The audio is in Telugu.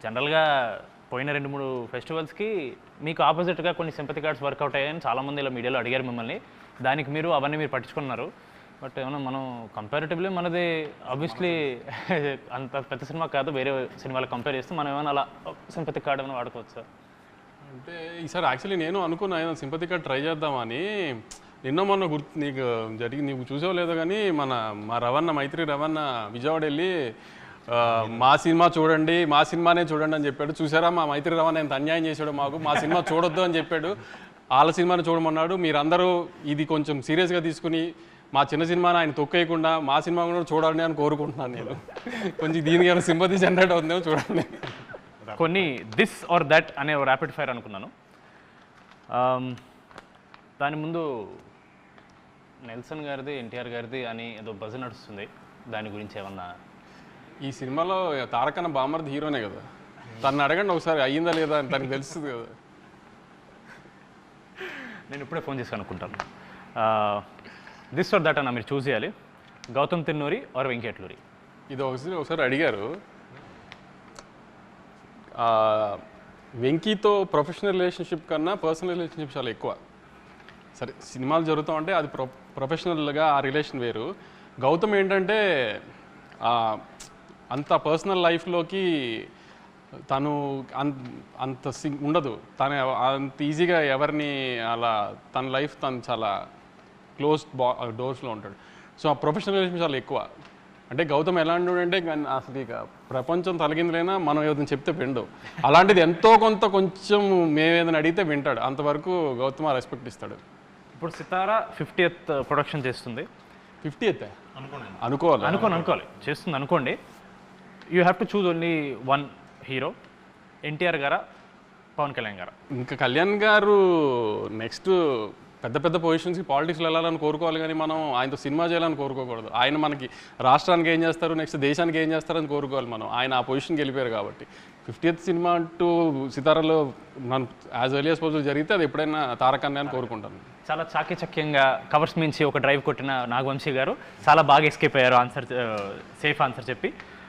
జనరల్‌గా పోయిన 2, 3 ఫెస్టివల్స్‌కి మీకు ఆపోజిట్‌గా కొన్ని సింపతి కార్డ్స్ వర్కౌట్ అయ్యాయని చాలామంది ఇలా మీడియాలో అడిగారు మిమ్మల్ని. దానికి అవన్నీ మీరు పట్టించుకున్నారు. బట్ ఏమన్నా మనం కంపారిటివ్‌లీ మనది ఆబ్వియస్లీ అంత పెద్ద సినిమా కాదు. వేరే సినిమాలకు కంపేర్ చేస్తే మనం ఏమైనా అలా సింపతి కార్డ్ ఏమైనా వాడుకోవచ్చా? అంటే ఈసారి యాక్చువల్లీ నేను అనుకున్నా ఏదైనా సింపతి కార్డ్ ట్రై చేద్దామని. నిన్న మొన్న నీకు చూసావో లేదో కానీ మా రవణ మైత్రి రవణ విజయవాడ వెళ్ళి మా సినిమా చూడండి, మా సినిమానే చూడండి అని చెప్పాడు. చూసారా మా మైత్రి రవణ ఎంత అన్యాయం చేశాడు మాకు, మా సినిమా చూడొద్దు అని చెప్పాడు, వాళ్ళ సినిమాని చూడమన్నాడు. మీరందరూ ఇది కొంచెం సీరియస్గా తీసుకుని మా చిన్న సినిమాని ఆయన తొక్కేయకుండా మా సినిమా కూడా చూడాలని అని కోరుకుంటున్నాను నేను. కొంచెం దీనికి ఏమైనా సింపతి జనరేట్ అవుతుందేమో చూడండి. కొన్ని దిస్ ఆర్ దట్ అనే ర్యాపిడ్ ఫైర్ అనుకున్నాను. దాని ముందు నెల్సన్ గారిది, ఎన్టీఆర్ గారిది అని ఏదో బజ్ నడుస్తుంది. దాని గురించి ఏమన్నా? ఈ సినిమాలో తారకన్న బామర్ది హీరోనే కదా, తను అడగండి ఒకసారి అయ్యిందా లేదా అని తనకు తెలుస్తుంది కదా. నేను ఇప్పుడే ఫోన్ చేసి అనుకుంటాను. దిస్ ఆర్ దట్ అన్న మీరు చూస్ చేయాలి. గౌతమ్ తిన్నూరి ఆర్ వెంకీ అట్లూరి? ఇది ఒకసారి అడిగారు. వెంకీతో ప్రొఫెషనల్ రిలేషన్షిప్ కన్నా పర్సనల్ రిలేషన్షిప్ చాలా ఎక్కువ. సరే సినిమాలు జరుగుతూ ఉంటే అది ప్రొఫెషనల్గా ఆ రిలేషన్ వేరు. గౌతమ్ ఏంటంటే అంత పర్సనల్ లైఫ్లోకి తను అంత ఉండదు. తను అంత ఈజీగా ఎవరిని అలా తన లైఫ్ తను చాలా క్లోజ్డ్ డోర్స్లో ఉంటాడు. సో ఆ ప్రొఫెషనల్ రిలేషన్ చాలా ఎక్కువ. అంటే గౌతమ్ ఎలాంటి అంటే అసలు ఇక ప్రపంచం తలగిందులైనా మనం ఏదైనా చెప్తే విండు. అలాంటిది ఎంతో కొంచెం మేమేదైనా అడిగితే వింటాడు. అంతవరకు గౌతమ్ రెస్పెక్ట్ ఇస్తాడు. ఇప్పుడు సితారా 50th ప్రొడక్షన్ చేస్తుంది. 50th అనుకోవాలి చేస్తుంది అనుకోండి. You have to choose only one hero, NTR గారా పవన్ కళ్యాణ్ గారా? ఇంకా కళ్యాణ్ గారు నెక్స్ట్ పెద్ద పొజిషన్స్కి పాలిటిక్స్లో వెళ్ళాలని కోరుకోవాలి, కానీ మనం ఆయనతో సినిమా చేయాలని కోరుకోకూడదు. ఆయన మనకి రాష్ట్రానికి ఏం చేస్తారు, నెక్స్ట్ దేశానికి ఏం చేస్తారని కోరుకోవాలి మనం. ఆయన ఆ పొజిషన్కి వెళ్ళిపోయారు కాబట్టి 50th సినిమా అంటూ సితారాలో మనం యాజ్ ఎర్లీ యాజ్ పాసిబుల్ జరిగితే అది ఎప్పుడైనా తారకన్నే అని కోరుకుంటాను. చాలా చాకచక్యంగా కవర్స్ మించి ఒక డ్రైవ్ కొట్టిన నాగవంశీ గారు చాలా బాగా ఎస్కేప్ అయ్యారు ఆన్సర్, సేఫ్ ఆన్సర్ చెప్పి.